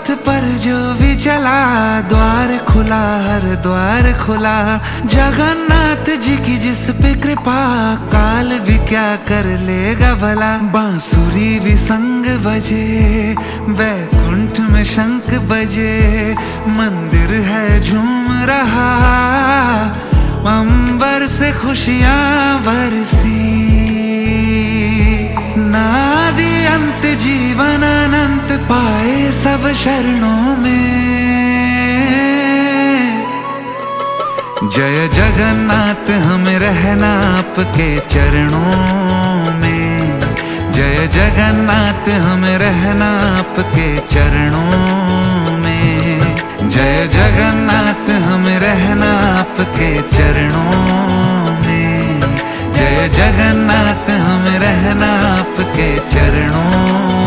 पथ पर जो भी चला, द्वार खुला, हर द्वार खुला। जगन्नाथ जी की जिस पे कृपा, काल भी क्या कर लेगा भला। बांसुरी भी संग बजे, वैकुंठ में शंख बजे, मंदिर है झूम रहा, अंबर से खुशियां बरसी। नादि अंत जीवन अनंत पाए सब शरणों में। जय जगन्नाथ हमें रहना आपके चरणों में। जय जगन्नाथ हमें रहना आपके चरणों में। जय जगन्नाथ हमें रहना आपके चरणों में। जय जगन्नाथ हमें रहना आपके चरणों